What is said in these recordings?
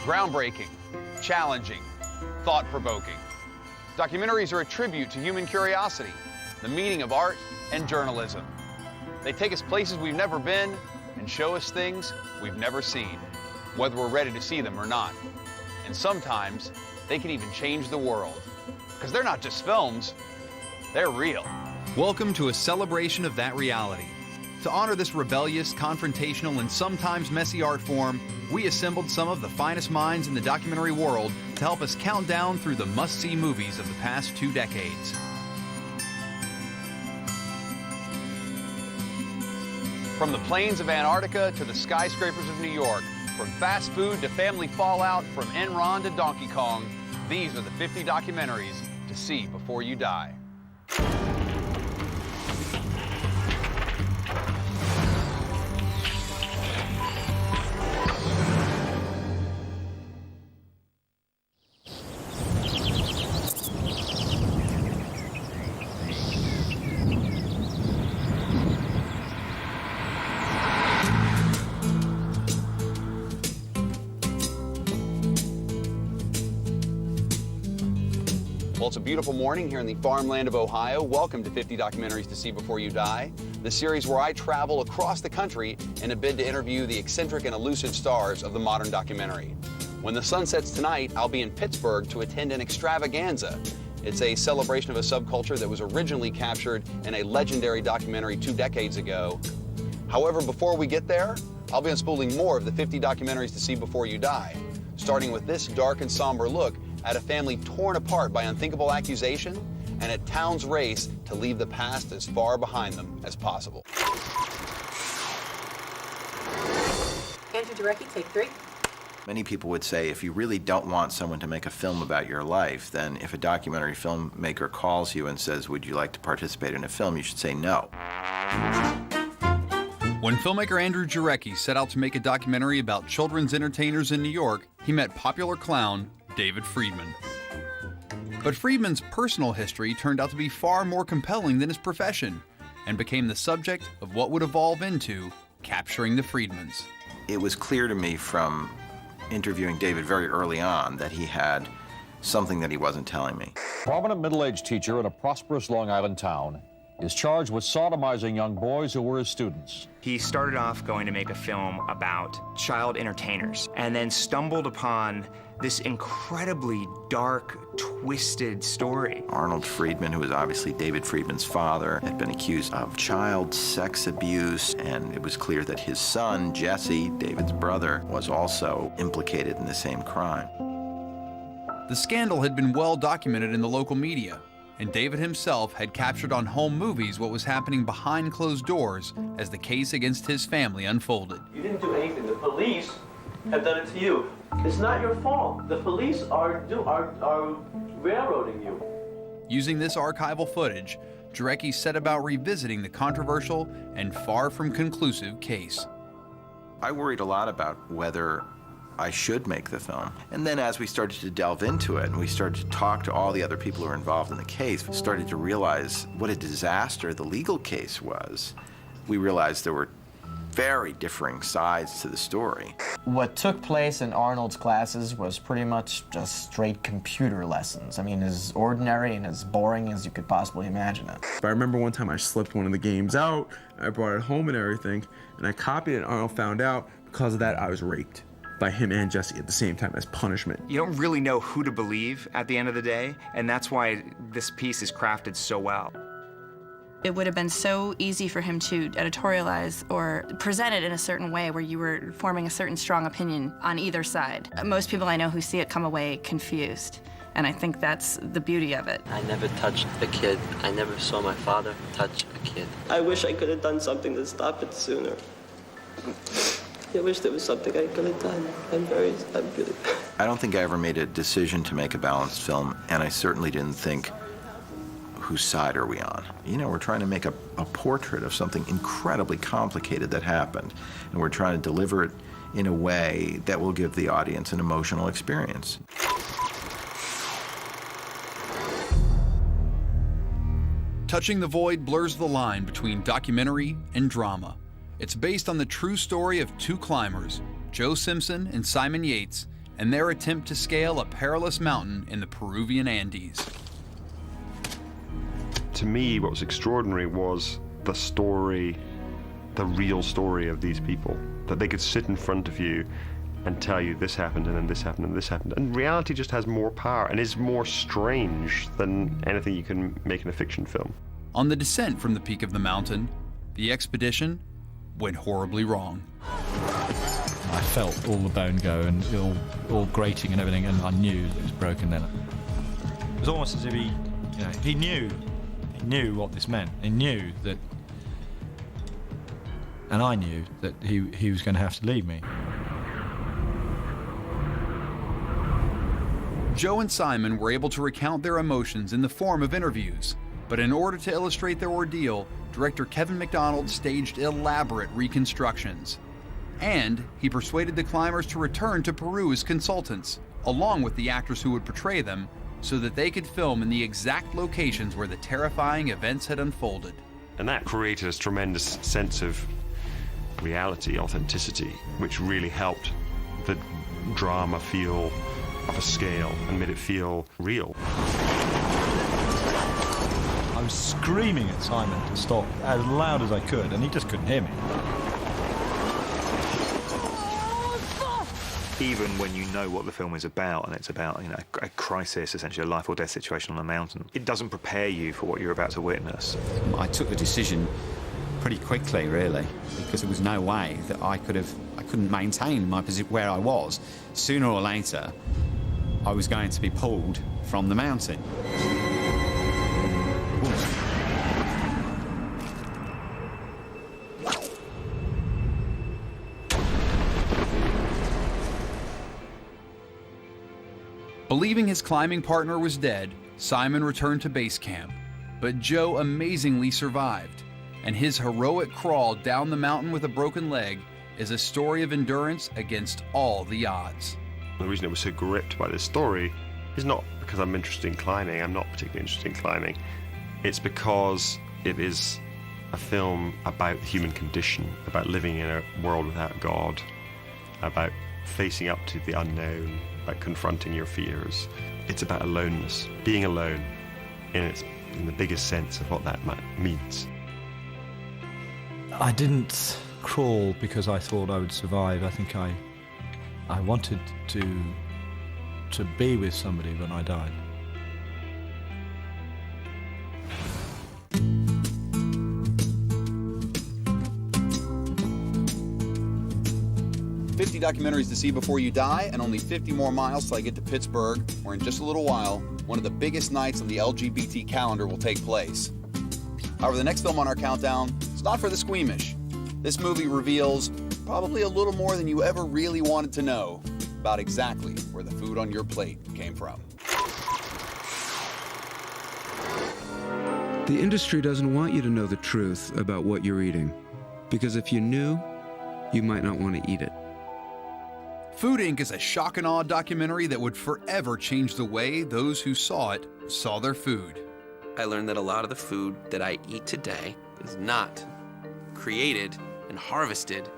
Groundbreaking, challenging, thought-provoking. Documentaries are a tribute to human curiosity, the meaning of art and journalism. They take us places we've never been and show us things we've never seen, whether we're ready to see them or not. And sometimes they can even change the world, because they're not just films, they're real. Welcome to a celebration of that reality. To honor this rebellious, confrontational, and sometimes messy art form, we assembled some of the finest minds in the documentary world to help us count down through the must-see movies of the past 2 decades. From the plains of Antarctica to the skyscrapers of New York, from fast food to family fallout, from Enron to Donkey Kong, these are the 50 documentaries to see before you die. Well, it's a beautiful morning here in the farmland of Ohio. Welcome to 50 Documentaries to See Before You Die, the series where I travel across the country in a bid to interview the eccentric and elusive stars of the modern documentary. When the sun sets tonight, I'll be in Pittsburgh to attend an extravaganza. It's a celebration of a subculture that was originally captured in a legendary documentary 2 decades ago. However, before we get there, I'll be unspooling more of the 50 Documentaries to See Before You Die, starting with this dark and somber look at a family torn apart by unthinkable accusation and a town's race to leave the past as far behind them as possible. Andrew Jarecki, take 3. Many people would say if you really don't want someone to make a film about your life, then if a documentary filmmaker calls you and says, would you like to participate in a film, you should say no. When filmmaker Andrew Jarecki set out to make a documentary about children's entertainers in New York, he met popular clown David Friedman. But Friedman's personal history turned out to be far more compelling than his profession and became the subject of what would evolve into Capturing the Friedmans. It was clear to me from interviewing David very early on that he had something that he wasn't telling me. A prominent middle-aged teacher in a prosperous Long Island town is charged with sodomizing young boys who were his students. He started off going to make a film about child entertainers and then stumbled upon this incredibly dark, twisted story. Arnold Friedman, who was obviously David Friedman's father, had been accused of child sex abuse, and it was clear that his son, Jesse, David's brother, was also implicated in the same crime. The scandal had been well documented in the local media, and David himself had captured on home movies what was happening behind closed doors as the case against his family unfolded. You didn't do anything. The police have done it to you. It's not your fault. The police are railroading you. Using this archival footage, Jarecki set about revisiting the controversial and far from conclusive case. I worried a lot about whether I should make the film. And then as we started to delve into it and we started to talk to all the other people who were involved in the case, we started to realize what a disaster the legal case was. We realized there were very differing sides to the story. What took place in Arnold's classes was pretty much just straight computer lessons. I mean, as ordinary and as boring as you could possibly imagine it. But I remember one time I slipped one of the games out, I brought it home and everything, and I copied it, and Arnold found out. Because of that, I was raped by him and Jesse at the same time as punishment. You don't really know who to believe at the end of the day, and that's why this piece is crafted so well. It would have been so easy for him to editorialize or present it in a certain way where you were forming a certain strong opinion on either side. Most people I know who see it come away confused, and I think that's the beauty of it. I never touched a kid. I never saw my father touch a kid. I wish I could have done something to stop it sooner. I wish there was something I could have done. I'm really... I don't think I ever made a decision to make a balanced film, and I certainly didn't think, whose side are we on? You know, we're trying to make a portrait of something incredibly complicated that happened, and we're trying to deliver it in a way that will give the audience an emotional experience. Touching the Void blurs the line between documentary and drama. It's based on the true story of 2 climbers, Joe Simpson and Simon Yates, and their attempt to scale a perilous mountain in the Peruvian Andes. To me, what was extraordinary was the story, the real story of these people, that they could sit in front of you and tell you this happened and then this happened and this happened. And reality just has more power and is more strange than anything you can make in a fiction film. On the descent from the peak of the mountain, the expedition went horribly wrong. I felt all the bone go and all grating and everything, and I knew it was broken then. It was almost as if he knew what this meant. He knew that, and I knew that he was going to have to leave me. Joe and Simon were able to recount their emotions in the form of interviews, but in order to illustrate their ordeal, director Kevin MacDonald staged elaborate reconstructions. And he persuaded the climbers to return to Peru as consultants, along with the actors who would portray them, so that they could film in the exact locations where the terrifying events had unfolded. And that created a tremendous sense of reality, authenticity, which really helped the drama feel of a scale and made it feel real. I was screaming at Simon to stop as loud as I could, and he just couldn't hear me. Even when you know what the film is about, and it's about a crisis, essentially a life or death situation on a mountain, it doesn't prepare you for what you're about to witness. I took the decision pretty quickly, really, because there was no way that I couldn't maintain my position where I was. Sooner or later, I was going to be pulled from the mountain. Believing his climbing partner was dead, Simon returned to base camp. But Joe amazingly survived, and his heroic crawl down the mountain with a broken leg is a story of endurance against all the odds. The reason I was so gripped by this story is not because I'm interested in climbing. I'm not particularly interested in climbing. It's because it is a film about the human condition, about living in a world without God, about facing up to the unknown, about confronting your fears. It's about aloneness, being alone in the biggest sense of what that means. I didn't crawl because I thought I would survive. I think I wanted to be with somebody when I died. "50 documentaries to see before you die, and only 50 more miles till I get to Pittsburgh, where in just a little while, one of the biggest nights on the LGBT calendar will take place. However, the next film on our countdown is not for the squeamish. This movie reveals probably a little more than you ever really wanted to know about exactly where the food on your plate came from. The industry doesn't want you to know the truth about what you're eating, because if you knew, you might not want to eat it. Food Inc. is a shock and awe documentary that would forever change the way those who saw it saw their food. I learned that a lot of the food that I eat today is not created and harvested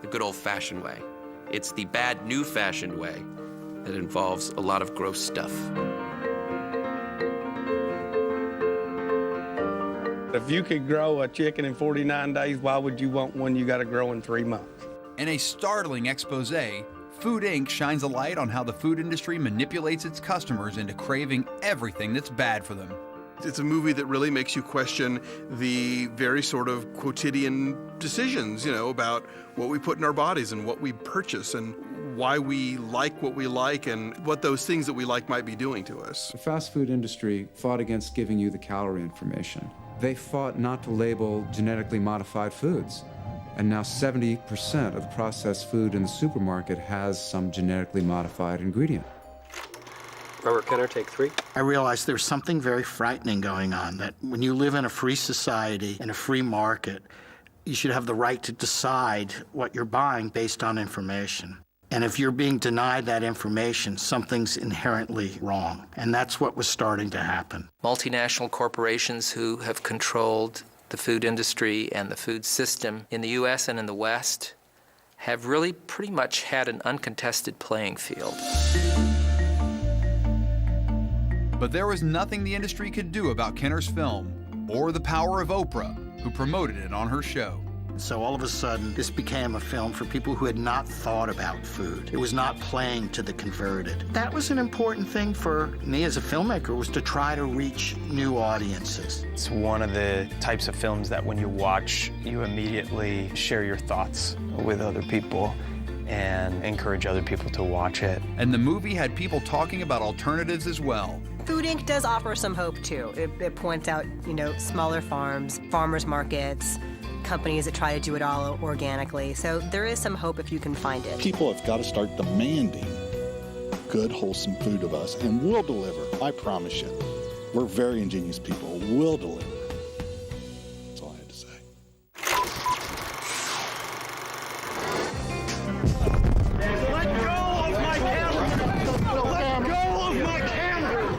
the good old-fashioned way. It's the bad new-fashioned way that involves a lot of gross stuff. If you could grow a chicken in 49 days, why would you want one you got to grow in 3 months? In a startling expose, Food Inc. shines a light on how the food industry manipulates its customers into craving everything that's bad for them. It's a movie that really makes you question the very sort of quotidian decisions, about what we put in our bodies and what we purchase and why we like what we like and what those things that we like might be doing to us. The fast food industry fought against giving you the calorie information. They fought not to label genetically modified foods. And now 70% of processed food in the supermarket has some genetically modified ingredient. Robert Kenner, take 3. I realized there's something very frightening going on, that when you live in a free society, in a free market, you should have the right to decide what you're buying based on information. And if you're being denied that information, something's inherently wrong. And that's what was starting to happen. Multinational corporations who have controlled the food industry and the food system in the U.S. and in the West have really pretty much had an uncontested playing field. But there was nothing the industry could do about Kenner's film, or the power of Oprah, who promoted it on her show. So all of a sudden, this became a film for people who had not thought about food. It was not playing to the converted. That was an important thing for me as a filmmaker, was to try to reach new audiences. It's one of the types of films that when you watch, you immediately share your thoughts with other people and encourage other people to watch it. And the movie had people talking about alternatives as well. Food Inc. does offer some hope, too. It points out, smaller farms, farmers markets, companies that try to do it all organically. So there is some hope if you can find it. People have got to start demanding good, wholesome food of us, and we'll deliver. I promise you. We're very ingenious people. We'll deliver. That's all I had to say. Let go of my camera! Let go of my camera!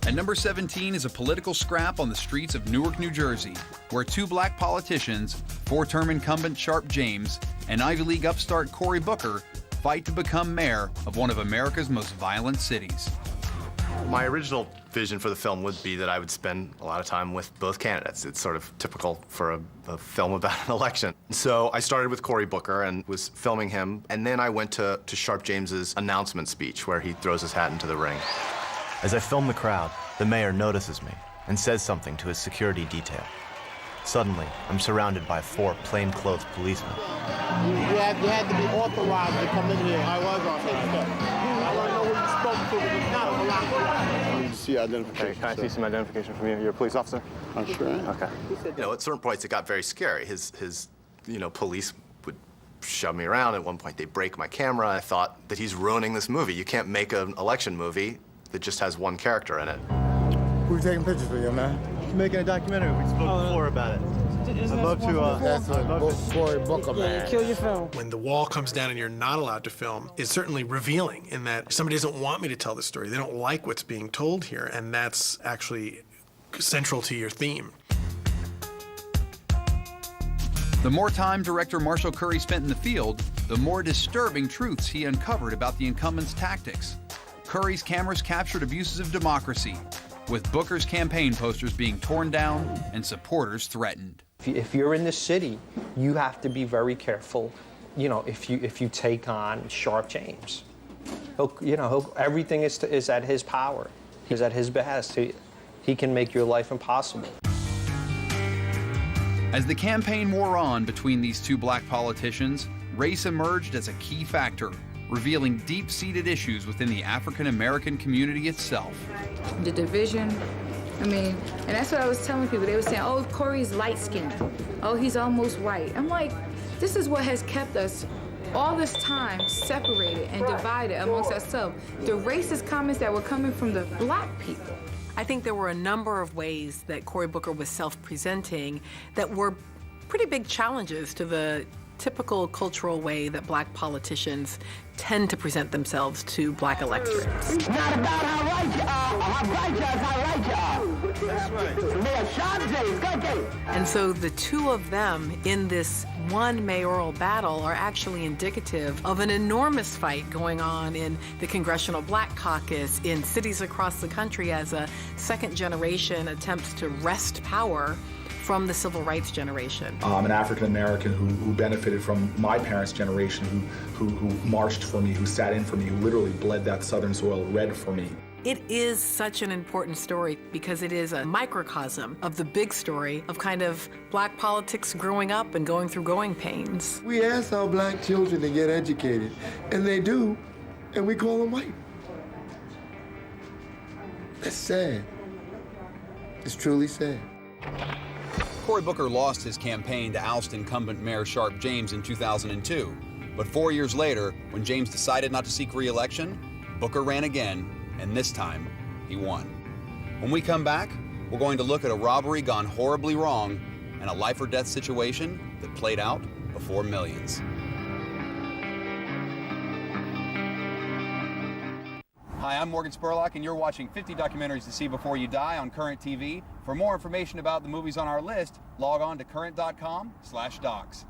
At number 17 is a political scrap on the streets of Newark, New Jersey, where two black politicians, four-term incumbent Sharp James and Ivy League upstart Cory Booker, fight to become mayor of one of America's most violent cities. My original vision for the film would be that I would spend a lot of time with both candidates. It's sort of typical for a film about an election. So I started with Cory Booker and was filming him, and then I went to Sharp James's announcement speech where he throws his hat into the ring. As I film the crowd, the mayor notices me and says something to his security detail. Suddenly, I'm surrounded by 4 plainclothes policemen. You had to be authorized to come in here. I was authorized. I want to know who you spoke to, but it's not a lot. I need to see identification. Okay, can I see some identification from you? You're a police officer? I'm sure. Okay. At certain points, it got very scary. His police would shove me around. At one point, they break my camera. I thought that he's ruining this movie. You can't make an election movie that just has one character in it. Who's taking pictures for you, man? Making a documentary. We spoke before about it. I'd love to. That's a Cory Booker, man. Kill your film. When the wall comes down and you're not allowed to film, it's certainly revealing in that somebody doesn't want me to tell the story. They don't like what's being told here, and that's actually central to your theme. The more time director Marshall Curry spent in the field, the more disturbing truths he uncovered about the incumbent's tactics. Curry's cameras captured abuses of democracy, with Booker's campaign posters being torn down and supporters threatened. If you're in the city, you have to be very careful. If you take on Sharp James, everything is at his power. He's at his behest. He can make your life impossible. As the campaign wore on between these two black politicians, race emerged as a key factor, revealing deep-seated issues within the African-American community itself. The division, and that's what I was telling people. They were saying, oh, Cory's light-skinned. Oh, he's almost white. I'm like, this is what has kept us all this time separated and divided amongst ourselves. The racist comments that were coming from the black people. I think there were a number of ways that Cory Booker was self-presenting that were pretty big challenges to the typical cultural way that black politicians tend to present themselves to black electorates. It's not about how right you are, or how bright you are, how right you are. That's right. Mayor Sharp James, go get it. And so the two of them in this one mayoral battle are actually indicative of an enormous fight going on in the Congressional Black Caucus in cities across the country as a second generation attempts to wrest power from the civil rights generation. I'm an African American who benefited from my parents' generation, who marched for me, who sat in for me, who literally bled that southern soil red for me. It is such an important story because it is a microcosm of the big story of kind of black politics growing up and going through growing pains. We ask our black children to get educated, and they do, and we call them white. That's sad. It's truly sad. Cory Booker lost his campaign to oust incumbent Mayor Sharp James in 2002. But 4 years later, when James decided not to seek re-election, Booker ran again, and this time, he won. When we come back, we're going to look at a robbery gone horribly wrong and a life-or-death situation that played out before millions. Hi, I'm Morgan Spurlock, and you're watching 50 Documentaries to See Before You Die on Current TV. For more information about the movies on our list, log on to current.com/docs.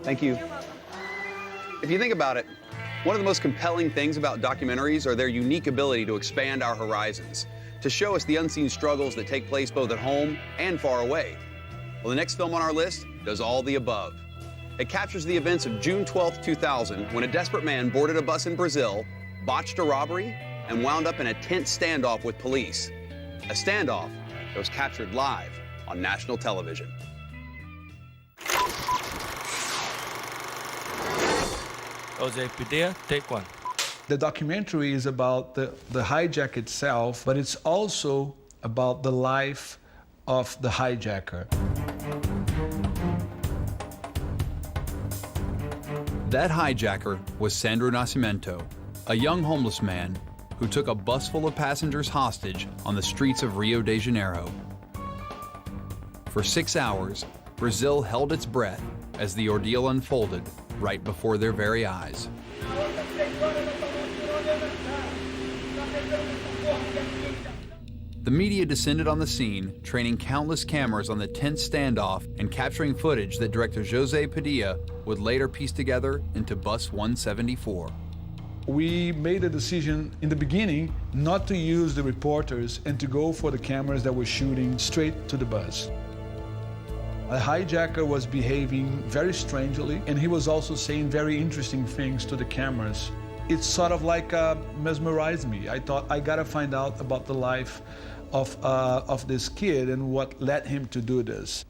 Thank you. If you think about it, one of the most compelling things about documentaries are their unique ability to expand our horizons, to show us the unseen struggles that take place both at home and far away. Well, the next film on our list does all the above. It captures the events of June 12, 2000, when a desperate man boarded a bus in Brazil, botched a robbery, and wound up in a tense standoff with police. A standoff that was captured live on national television. Jose Padilla, take one. The documentary is about the hijack itself, but it's also about the life of the hijacker. That hijacker was Sandro Nascimento, a young homeless man who took a bus full of passengers hostage on the streets of Rio de Janeiro. For 6 hours, Brazil held its breath as the ordeal unfolded right before their very eyes. The media descended on the scene, training countless cameras on the tense standoff and capturing footage that director Jose Padilla would later piece together into Bus 174. We made a decision in the beginning not to use the reporters and to go for the cameras that were shooting straight to the bus. The hijacker was behaving very strangely, and he was also saying very interesting things to the cameras. It sort of like mesmerized me. I thought, I gotta find out about the life of this kid and what led him to do this.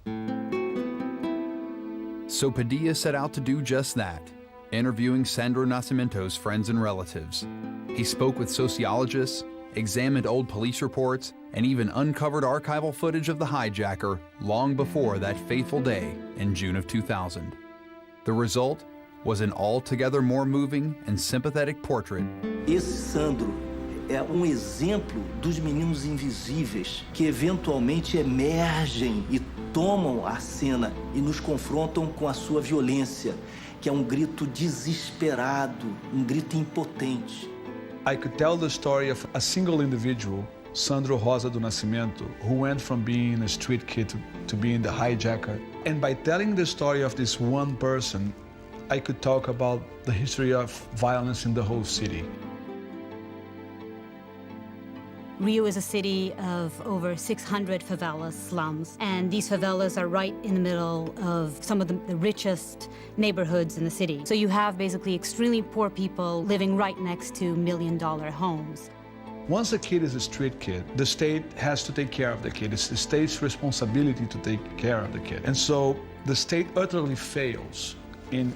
So Padilla set out to do just that, interviewing Sandro Nascimento's friends and relatives. He spoke with sociologists, examined old police reports, and even uncovered archival footage of the hijacker long before that fateful day in June of 2000. The result was an altogether more moving and sympathetic portrait. Esse Sandro é exemplo dos meninos invisíveis que eventualmente emergem e tomam a cena e nos confrontam com a sua violência, que é grito desesperado, grito impotente. I could tell the story of a single individual, Sandro Rosa do Nascimento, who went from being a street kid to being the hijacker. And by telling the story of this one person, I could talk about the history of violence in the whole city. Rio is a city of over 600 favelas, slums, and these favelas are right in the middle of some of the richest neighborhoods in the city. So you have basically extremely poor people living right next to million-dollar homes. Once a kid is a street kid, the state has to take care of the kid. It's the state's responsibility to take care of the kid. And so the state utterly fails in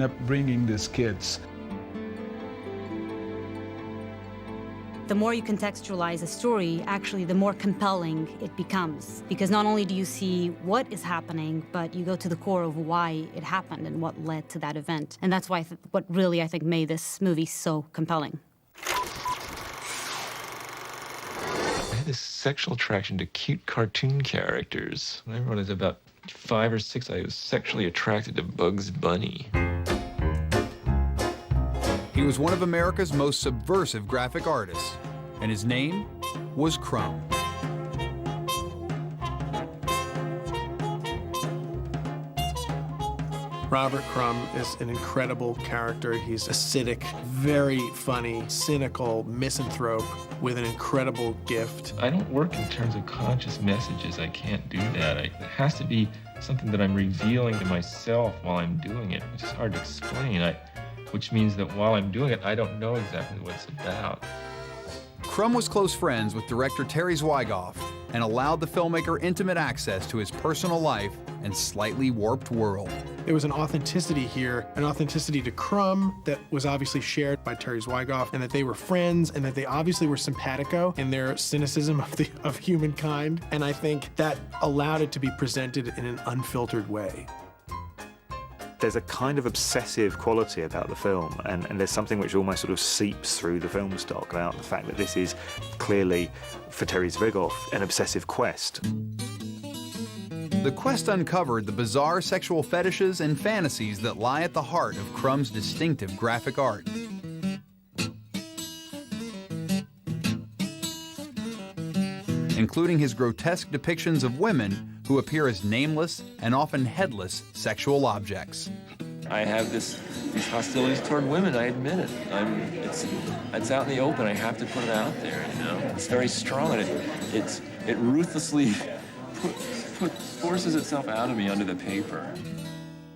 upbringing these kids. The more you contextualize a story, actually, the more compelling it becomes. Because not only do you see what is happening, but you go to the core of why it happened and what led to that event. And that's why what really, I think, made this movie so compelling. I had this sexual attraction to cute cartoon characters. When everyone was about 5 or 6, I was sexually attracted to Bugs Bunny. He was one of America's most subversive graphic artists, and his name was Crumb. Robert Crumb is an incredible character. He's acidic, very funny, cynical, misanthrope with an incredible gift. I don't work in terms of conscious messages. I can't do that. It has to be something that I'm revealing to myself while I'm doing it, which is hard to explain. Which means that while I'm doing it, I don't know exactly what it's about. Crumb was close friends with director Terry Zwigoff and allowed the filmmaker intimate access to his personal life and slightly warped world. There was an authenticity here, an authenticity to Crumb that was obviously shared by Terry Zwigoff, and that they were friends, and that they obviously were simpatico in their cynicism of humankind. And I think that allowed it to be presented in an unfiltered way. There's a kind of obsessive quality about the film, and there's something which almost sort of seeps through the film stock about the fact that this is clearly, for Terry Zwigoff, an obsessive quest. The quest uncovered the bizarre sexual fetishes and fantasies that lie at the heart of Crumb's distinctive graphic art. Including his grotesque depictions of women who appear as nameless and often headless sexual objects. I have these hostilities toward women, I admit it. It's out in the open, I have to put it out there, you know? It's very strong, and it ruthlessly forces itself out of me under the paper.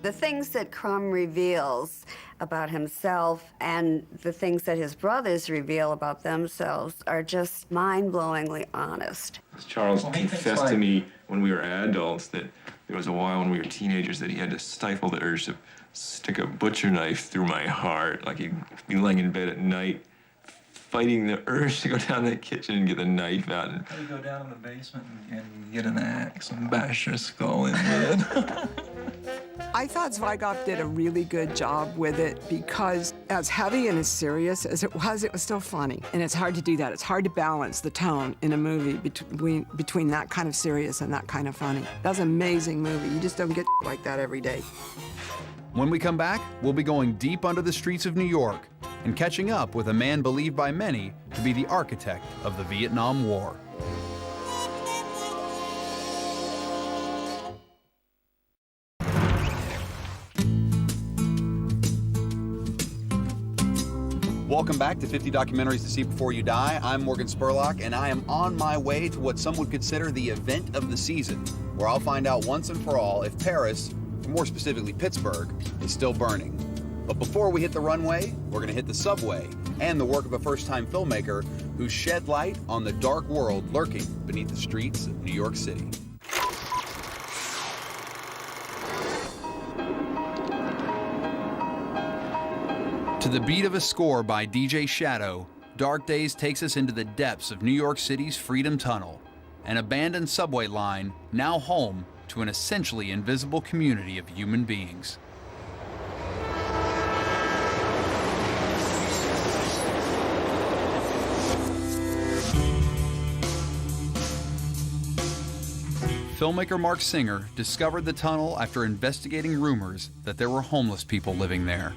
The things that Crumb reveals about himself and the things that his brothers reveal about themselves are just mind-blowingly honest. Charles confessed to me when we were adults that there was a while when we were teenagers that he had to stifle the urge to stick a butcher knife through my heart. Like he'd be laying in bed at night, fighting the urge to go down to the kitchen and get the knife out. And you go down in the basement and get an axe and bash your skull in with it. I thought Zwigoff did a really good job with it because as heavy and as serious as it was still funny. And it's hard to do that. It's hard to balance the tone in a movie between that kind of serious and that kind of funny. That's an amazing movie. You just don't get like that every day. When we come back, we'll be going deep under the streets of New York and catching up with a man believed by many to be the architect of the Vietnam War. Welcome back to 50 Documentaries to See Before You Die. I'm Morgan Spurlock, and I am on my way to what some would consider the event of the season, where I'll find out once and for all if Paris, or more specifically Pittsburgh, is still burning. But before we hit the runway, we're going to hit the subway and the work of a first-time filmmaker who shed light on the dark world lurking beneath the streets of New York City. To the beat of a score by DJ Shadow, Dark Days takes us into the depths of New York City's Freedom Tunnel, an abandoned subway line now home to an essentially invisible community of human beings. Filmmaker Mark Singer discovered the tunnel after investigating rumors that there were homeless people living there.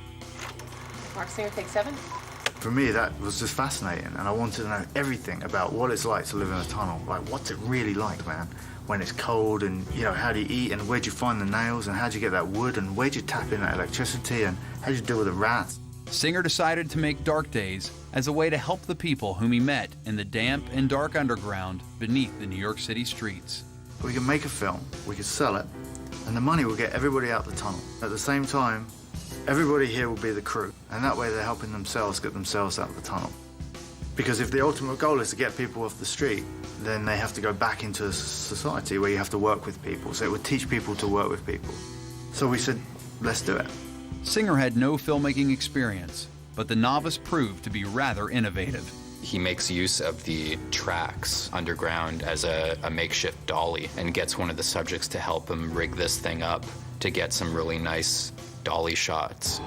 Mark Singer, take 7. For me, that was just fascinating, and I wanted to know everything about what it's like to live in a tunnel. Like, what's it really like, man? When it's cold, and, you know, how do you eat, and where'd you find the nails, and how'd you get that wood, and where'd you tap in that electricity, and how'd you deal with the rats? Singer decided to make Dark Days as a way to help the people whom he met in the damp and dark underground beneath the New York City streets. We can make a film, we can sell it, and the money will get everybody out the tunnel. At the same time, everybody here will be the crew, and that way they're helping themselves get themselves out of the tunnel. Because if the ultimate goal is to get people off the street, then they have to go back into a society where you have to work with people. So it would teach people to work with people. So we said, let's do it. Singer had no filmmaking experience, but the novice proved to be rather innovative. He makes use of the tracks underground as a makeshift dolly and gets one of the subjects to help him rig this thing up to get some really nice dolly shots.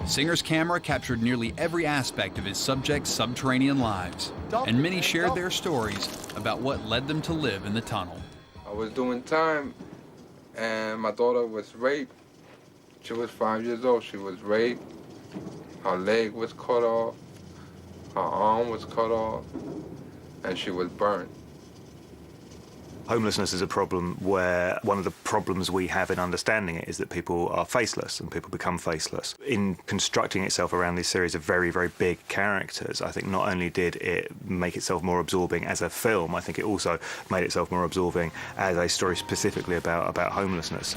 Singer's camera captured nearly every aspect of his subjects' subterranean lives, and many shared their stories about what led them to live in the tunnel. I was doing time, and my daughter was raped. She was 5 years old. She was raped. Her leg was cut off. Her arm was cut off, and she was burnt. Homelessness is a problem where one of the problems we have in understanding it is that people are faceless and people become faceless. In constructing itself around this series of very, very big characters, I think not only did it make itself more absorbing as a film, I think it also made itself more absorbing as a story specifically about homelessness.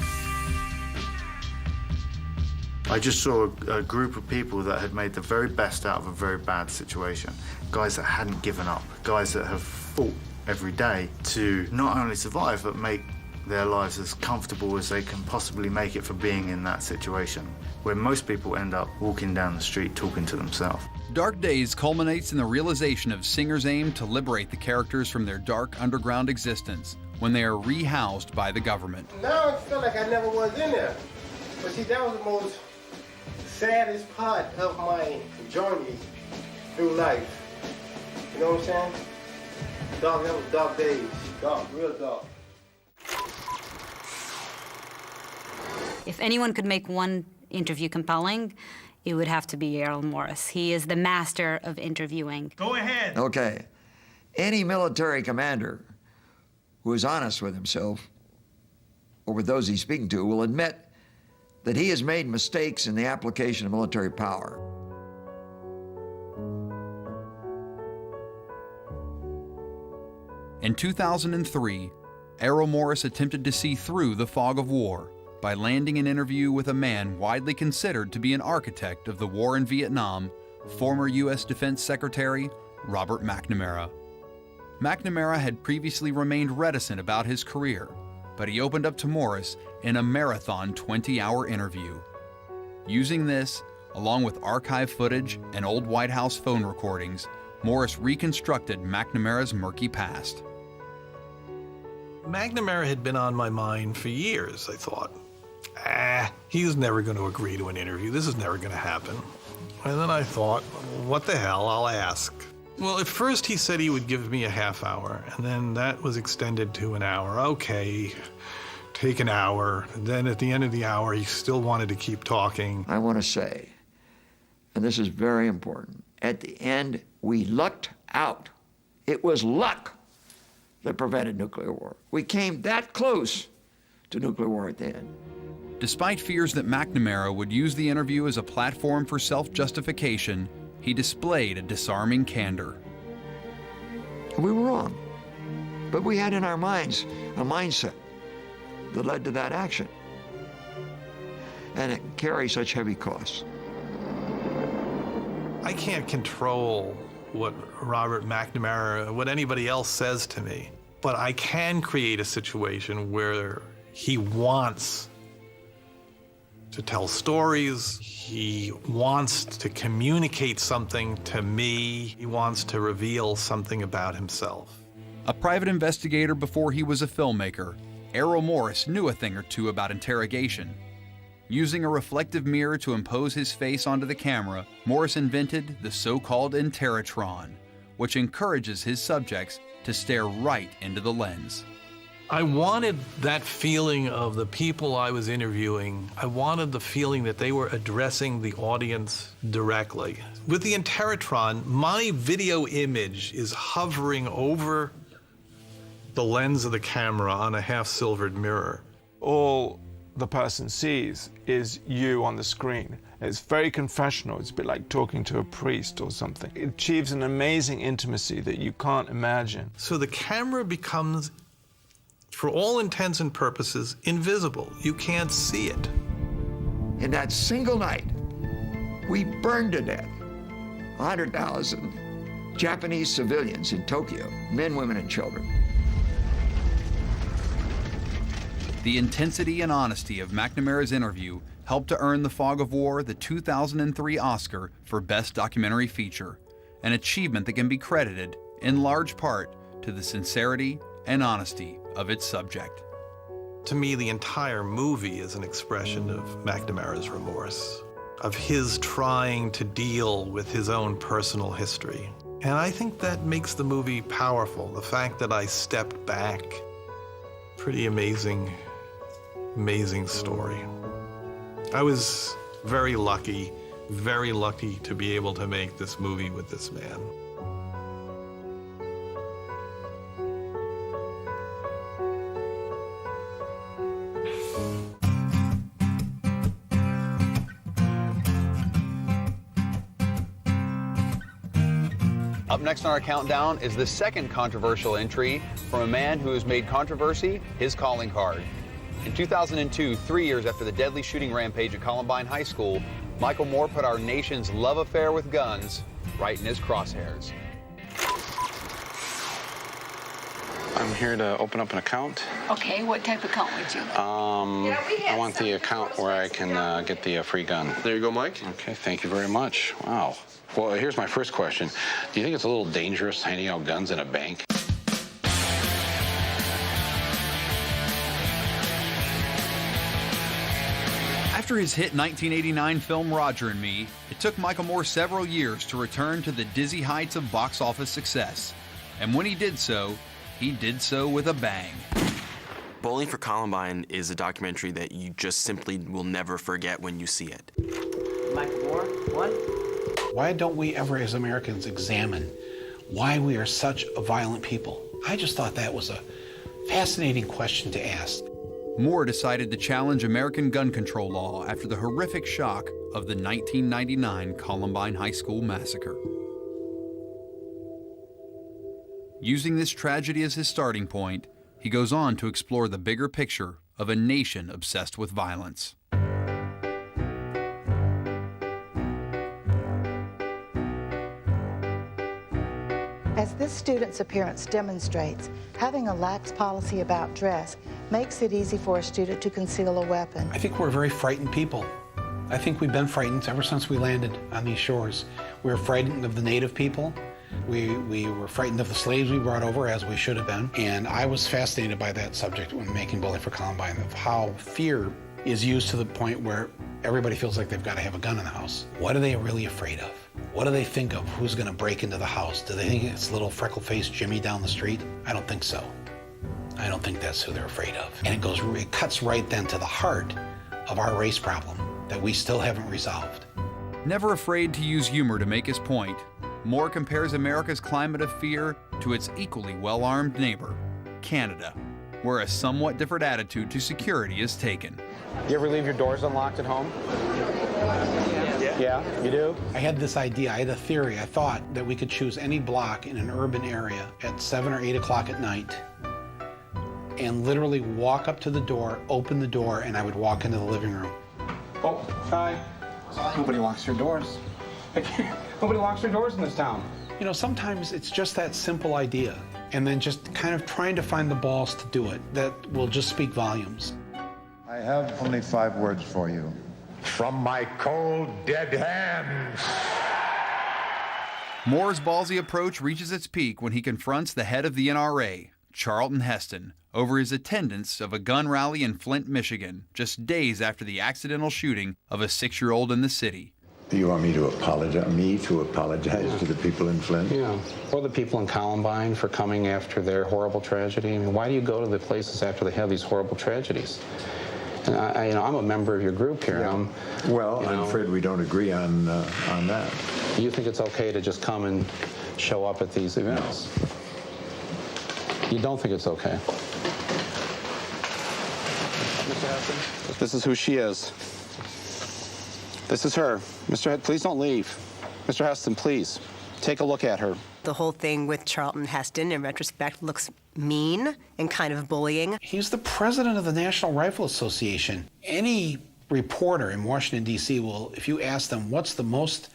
I just saw a group of people that had made the very best out of a very bad situation. Guys that hadn't given up, guys that have fought every day to not only survive but make their lives as comfortable as they can possibly make it for being in that situation, where most people end up walking down the street talking to themselves. Dark Days culminates in the realization of Singer's aim to liberate the characters from their dark underground existence when they are rehoused by the government. Now I feel like I never was in there. But see, that was the most saddest part of my journey through life. You know what I'm saying? Dark, that was dark days. Dark, real dark. If anyone could make one interview compelling, it would have to be Errol Morris. He is the master of interviewing. Go ahead. Okay. Any military commander who is honest with himself or with those he's speaking to will admit that he has made mistakes in the application of military power. In 2003, Errol Morris attempted to see through the fog of war by landing an interview with a man widely considered to be an architect of the war in Vietnam, former U.S. Defense Secretary Robert McNamara. McNamara had previously remained reticent about his career, but he opened up to Morris in a marathon 20-hour interview. Using this, along with archive footage and old White House phone recordings, Morris reconstructed McNamara's murky past. McNamara had been on my mind for years, I thought. He's never going to agree to an interview. This is never going to happen. And then I thought, what the hell, I'll ask. Well, at first he said he would give me a half hour, and then that was extended to an hour. Okay, take an hour. And then at the end of the hour, he still wanted to keep talking. I want to say, and this is very important, at the end, we lucked out. It was luck that prevented nuclear war. We came that close to nuclear war at the end. Despite fears that McNamara would use the interview as a platform for self-justification, he displayed a disarming candor. We were wrong, but we had in our minds a mindset that led to that action, and it carries such heavy costs. I can't control what Robert McNamara, what anybody else says to me, but I can create a situation where he wants to tell stories, he wants to communicate something to me, he wants to reveal something about himself. A private investigator before he was a filmmaker, Errol Morris knew a thing or two about interrogation. Using a reflective mirror to impose his face onto the camera, Morris invented the so-called Interrotron, which encourages his subjects to stare right into the lens. I wanted that feeling of the people I was interviewing. I wanted the feeling that they were addressing the audience directly. With the Interrotron, my video image is hovering over the lens of the camera on a half-silvered mirror. All the person sees is you on the screen. It's very confessional. It's a bit like talking to a priest or something. It achieves an amazing intimacy that you can't imagine. So the camera becomes, for all intents and purposes, invisible. You can't see it. In that single night, we burned to death 100,000 Japanese civilians in Tokyo, men, women, and children. The intensity and honesty of McNamara's interview helped to earn The Fog of War the 2003 Oscar for Best Documentary Feature, an achievement that can be credited, in large part, to the sincerity and honesty of its subject. To me, the entire movie is an expression of McNamara's remorse, of his trying to deal with his own personal history. And I think that makes the movie powerful, the fact that I stepped back. Pretty amazing, amazing story. I was very lucky to be able to make this movie with this man. Up next on our countdown is the second controversial entry from a man who has made controversy his calling card. In 2002, 3 years after the deadly shooting rampage at Columbine High School, Michael Moore put our nation's love affair with guns right in his crosshairs. I'm here to open up an account. Okay, what type of account would you like? I want the account where I can get the free gun. There you go, Mike. Okay, thank you very much. Wow. Well, here's my first question. Do you think it's a little dangerous handing out guns in a bank? After his hit 1989 film Roger and Me, it took Michael Moore several years to return to the dizzy heights of box office success. And when he did so with a bang. Bowling for Columbine is a documentary that you just simply will never forget when you see it. Michael Moore, one. Why don't we ever as Americans examine why we are such a violent people? I just thought that was a fascinating question to ask. Moore decided to challenge American gun control law after the horrific shock of the 1999 Columbine High School massacre. Using this tragedy as his starting point, he goes on to explore the bigger picture of a nation obsessed with violence. As this student's appearance demonstrates, having a lax policy about dress makes it easy for a student to conceal a weapon. I think we're very frightened people. I think we've been frightened ever since we landed on these shores. We were frightened of the native people. We were frightened of the slaves we brought over, as we should have been. And I was fascinated by that subject when making Bowling for Columbine, of how fear is used to the point where everybody feels like they've got to have a gun in the house. What are they really afraid of? What do they think of? Who's going to break into the house? Do they think it's little freckle-faced Jimmy down the street? I don't think so. I don't think that's who they're afraid of. And it cuts right then to the heart of our race problem that we still haven't resolved. Never afraid to use humor to make his point, Moore compares America's climate of fear to its equally well-armed neighbor, Canada, where a somewhat different attitude to security is taken. You ever leave your doors unlocked at home? Yeah, you do? I had this idea, I had a theory. I thought that we could choose any block in an urban area at 7 or 8 o'clock at night and literally walk up to the door, open the door, and I would walk into the living room. Oh, hi. Nobody locks their doors. Nobody locks their doors in this town. You know, sometimes it's just that simple idea, and then just kind of trying to find the balls to do it that will just speak volumes. I have only 5 words for you. From my cold, dead hands. Moore's ballsy approach reaches its peak when he confronts the head of the NRA, Charlton Heston, over his attendance of a gun rally in Flint, Michigan, just days after the accidental shooting of a 6-year-old in the city. Do you want me to apologize to the people in Flint? Yeah, or the people in Columbine for coming after their horrible tragedy. I mean, why do you go to the places after they have these horrible tragedies? And I'm a member of your group here. Yeah. I'm afraid we don't agree on that. You think it's okay to just come and show up at these events? No. You don't think it's okay? Mr. Heston, this is who she is. This is her. Mr. Heston, please don't leave. Mr. Heston, please, take a look at her. The whole thing with Charlton Heston, in retrospect, looks mean and kind of bullying. He's the president of the National Rifle Association. Any reporter in Washington, D.C. will, if you ask them what's the most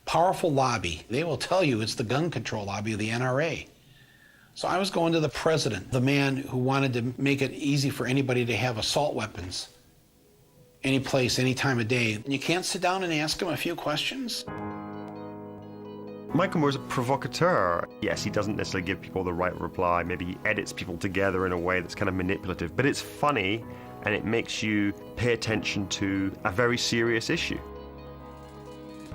powerful lobby, they will tell you it's the gun control lobby of the NRA. So I was going to the president, the man who wanted to make it easy for anybody to have assault weapons, any place, any time of day. And you can't sit down and ask him a few questions? Michael Moore's a provocateur. Yes, he doesn't necessarily give people the right reply. Maybe he edits people together in a way that's kind of manipulative, but it's funny and it makes you pay attention to a very serious issue.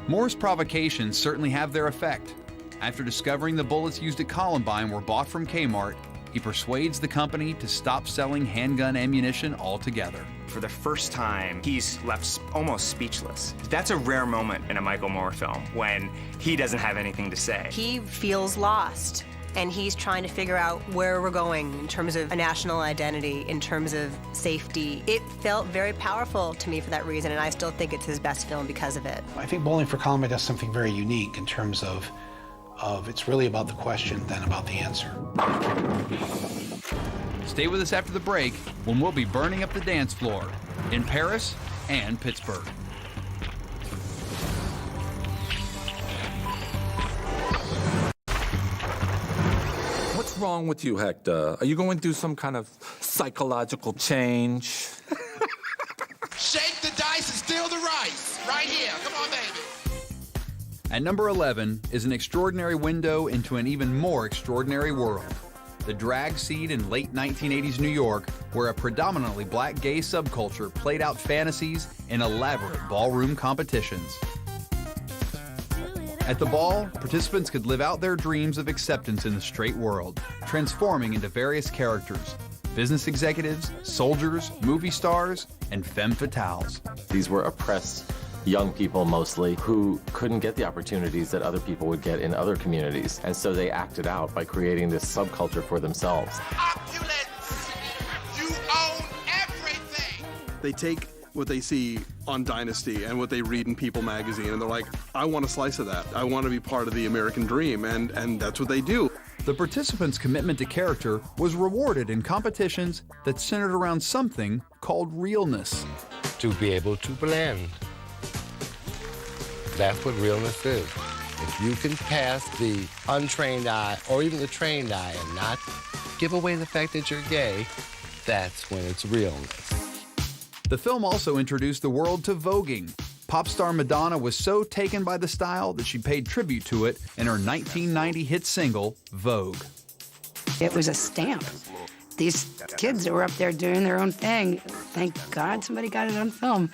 Moore's provocations certainly have their effect. After discovering the bullets used at Columbine were bought from Kmart, he persuades the company to stop selling handgun ammunition altogether. For the first time, he's left almost speechless. That's a rare moment in a Michael Moore film when he doesn't have anything to say. He feels lost, and he's trying to figure out where we're going in terms of a national identity, in terms of safety. It felt very powerful to me for that reason, and I still think it's his best film because of it. I think Bowling for Columbine does something very unique in terms of it's really about the question than about the answer. Stay with us after the break when we'll be burning up the dance floor in Paris and Pittsburgh. What's What's wrong with you, Hector? Are you going through some kind of psychological change? Shake the dice and steal the rice. Right here. Come on, baby. At number 11 is an extraordinary window into an even more extraordinary world. The drag scene in late 1980s New York, where a predominantly black gay subculture played out fantasies in elaborate ballroom competitions. At the ball, participants could live out their dreams of acceptance in the straight world, transforming into various characters: business executives, soldiers, movie stars, and femme fatales. These were oppressed young people mostly who couldn't get the opportunities that other people would get in other communities. And so they acted out by creating this subculture for themselves. Opulence! You own everything! They take what they see on Dynasty and what they read in People magazine, and they're like, I want a slice of that. I want to be part of the American dream, and that's what they do. The participants' commitment to character was rewarded in competitions that centered around something called realness. To be able to blend. That's what realness is. If you can pass the untrained eye or even the trained eye and not give away the fact that you're gay, that's when it's realness. The film also introduced the world to voguing. Pop star Madonna was so taken by the style that she paid tribute to it in her 1990 hit single, Vogue. It was a stamp. These kids that were up there doing their own thing, thank God somebody got it on film.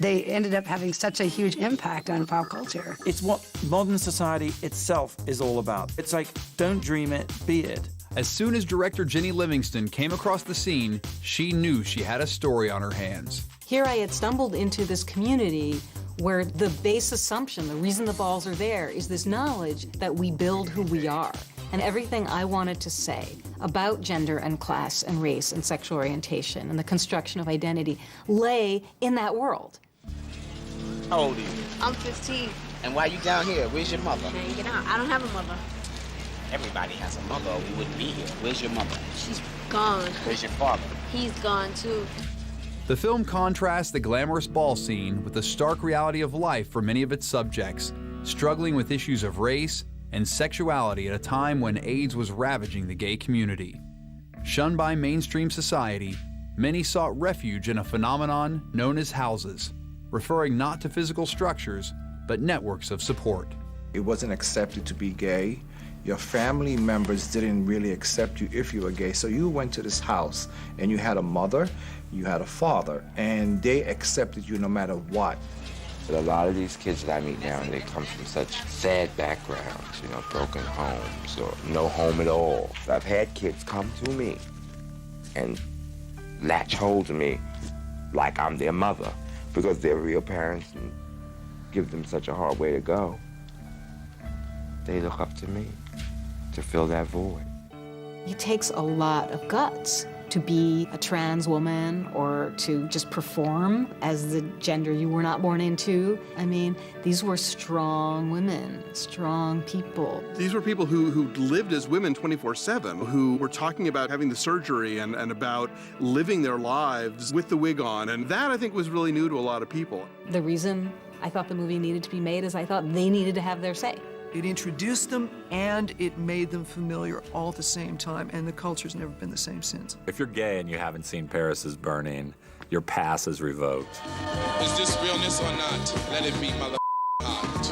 They ended up having such a huge impact on pop culture. It's what modern society itself is all about. It's like, don't dream it, be it. As soon as director Jenny Livingston came across the scene, she knew she had a story on her hands. Here I had stumbled into this community where the base assumption, the reason the balls are there, is this knowledge that we build who we are. And everything I wanted to say about gender and class and race and sexual orientation and the construction of identity lay in that world. How old are you? I'm 15. And why are you down here? Where's your mother? Hanging out. I don't have a mother. Everybody has a mother or we wouldn't be here. Where's your mother? She's gone. Where's your father? He's gone too. The film contrasts the glamorous ball scene with the stark reality of life for many of its subjects, struggling with issues of race and sexuality at a time when AIDS was ravaging the gay community. Shunned by mainstream society, many sought refuge in a phenomenon known as houses, referring not to physical structures, but networks of support. It wasn't accepted to be gay. Your family members didn't really accept you if you were gay. So you went to this house and you had a mother, you had a father, and they accepted you no matter what. But a lot of these kids that I meet now, they come from such sad backgrounds, you know, broken homes or no home at all. I've had kids come to me and latch hold to me like I'm their mother because they're real parents and give them such a hard way to go. They look up to me to fill that void. It takes a lot of guts to be a trans woman or to just perform as the gender you were not born into. I mean, these were strong women, strong people. These were people who lived as women 24/7, who were talking about having the surgery and about living their lives with the wig on. And that, I think, was really new to a lot of people. The reason I thought the movie needed to be made is I thought they needed to have their say. It introduced them and it made them familiar all at the same time, and the culture's never been the same since. If you're gay and you haven't seen Paris is Burning, your pass is revoked. Is this realness or not? Let it be, mother hot.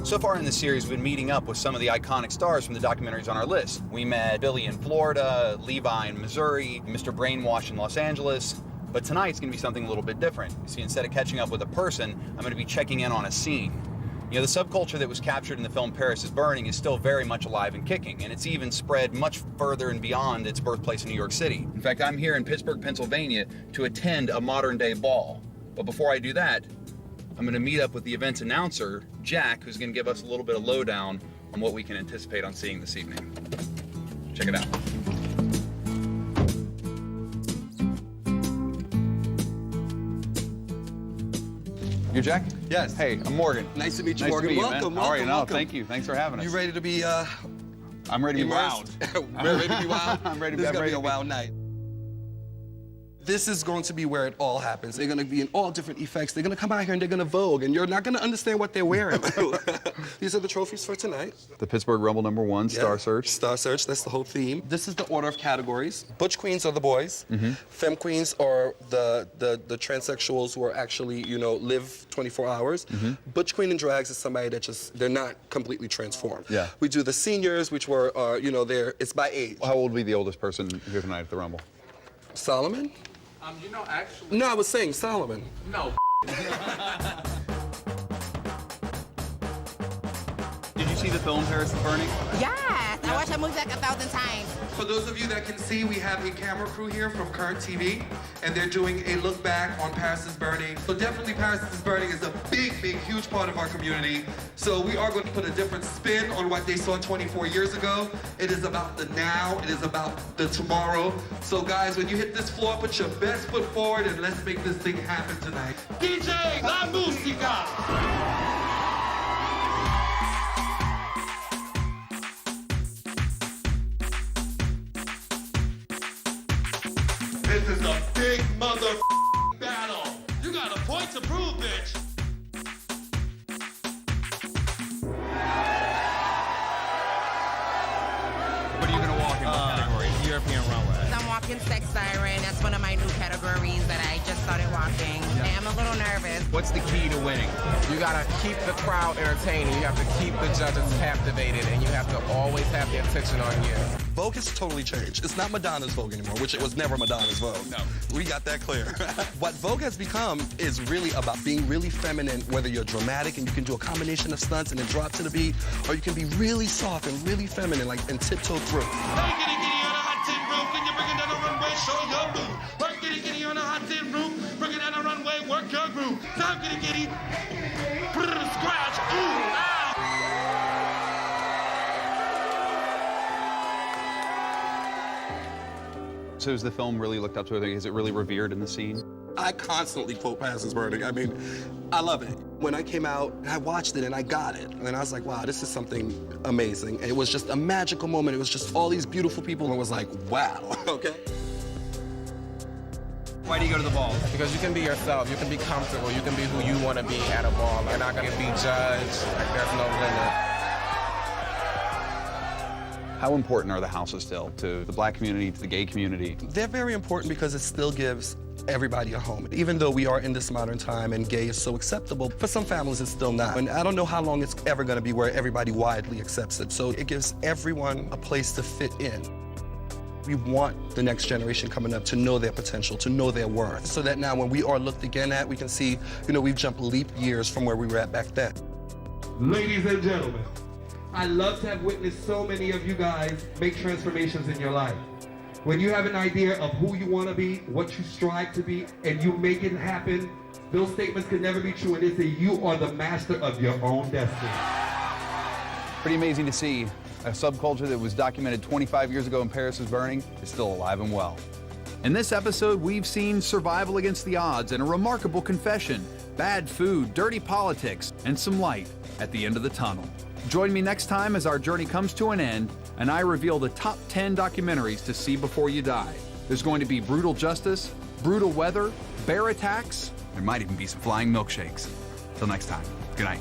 So far in the series, we've been meeting up with some of the iconic stars from the documentaries on our list. We met Billy in Florida, Levi in Missouri, Mr. Brainwash in Los Angeles. But tonight's going to be something a little bit different. You see, instead of catching up with a person, I'm going to be checking in on a scene. You know, the subculture that was captured in the film Paris is Burning is still very much alive and kicking, and it's even spread much further and beyond its birthplace in New York City. In fact, I'm here in Pittsburgh, Pennsylvania to attend a modern-day ball. But before I do that, I'm going to meet up with the event's announcer, Jack, who's going to give us a little bit of lowdown on what we can anticipate on seeing this evening. Check it out. You're Jack? Yes. Hey, I'm Morgan. Nice to meet you, nice Morgan. To meet welcome, you, How are you? welcome. Thank you. Thanks for having us. You ready to be I'm ready to be wild. ready to be wild? I'm ready to This is be going to be a wild night. This is going to be where it all happens. They're going to be in all different effects. They're going to come out here and they're going to vogue, and you're not going to understand what they're wearing. These are the trophies for tonight. The Pittsburgh Rumble #1, Star Search. Star Search, that's the whole theme. This is the order of categories. Butch queens are the boys. Femme queens are the transsexuals who are actually, you know, live 24 hours. Butch queen and drags is somebody that just, they're not completely transformed. Yeah. We do the seniors, which were, you know, it's by age. How old will be the oldest person here tonight at the Rumble? Solomon? You know, actually... No, I was saying Solomon. No. Did you see the film Paris is Burning? Yes, I watched that movie like 1,000 times. For those of you that can see, we have a camera crew here from Current TV, and they're doing a look back on Paris is Burning. So definitely Paris is Burning is a big, huge part of our community. So we are going to put a different spin on what they saw 24 years ago. It is about the now, it is about the tomorrow. So guys, when you hit this floor, put your best foot forward and let's make this thing happen tonight. DJ La Música! This is a big mother battle. You got a point to prove, bitch. What are you gonna walk in? What category? European runway. I'm walking Sex Siren. That's one of my new categories that I just started walking. And I'm a little nervous. What's the key to winning? You gotta keep the crowd entertaining. You have to keep the judges captivated, and you have to always have their attention on you. Vogue has totally changed. It's not Madonna's Vogue anymore, which it was never Madonna's Vogue. No. We got that clear. What Vogue has become is really about being really feminine, whether you're dramatic and you can do a combination of stunts and then drop to the beat, or you can be really soft and really feminine, like, and tiptoe through. Hey, giddy, giddy on a hot tin roof. Can you bring it down the runway? Show your move. Work, giddy, giddy on a hot tin roof. Bring it down the runway, work your groove. Time, giddy, giddy. Scratch. Ooh, ah. So is the film really looked up to? Is it really revered in the scene? I constantly quote Paris is Burning. I mean, I love it. When I came out, I watched it and I got it. And I was like, wow, this is something amazing. And it was just a magical moment. It was just all these beautiful people and it was like, wow, okay? Why do you go to the ball? Because you can be yourself, you can be comfortable, you can be who you want to be at a ball. You're not gonna be judged, like there's no limit. How important are the houses still to the black community, to the gay community? They're very important because it still gives everybody a home. Even though we are in this modern time and gay is so acceptable, for some families it's still not. And I don't know how long it's ever gonna be where everybody widely accepts it. So it gives everyone a place to fit in. We want the next generation coming up to know their potential, to know their worth, so that now when we are looked again at, we can see, you know, we've jumped leap years from where we were at back then. Ladies and gentlemen, I love to have witnessed so many of you guys make transformations in your life. When you have an idea of who you want to be, what you strive to be, and you make it happen, those statements can never be true, and they say you are the master of your own destiny. Pretty amazing to see a subculture that was documented 25 years ago in Paris is Burning is still alive and well. In this episode, we've seen survival against the odds and a remarkable confession, bad food, dirty politics, and some light at the end of the tunnel. Join me next time as our journey comes to an end and I reveal the top 10 documentaries to see before you die. There's going to be brutal justice, brutal weather, bear attacks, there might even be some flying milkshakes. Till next time, good night.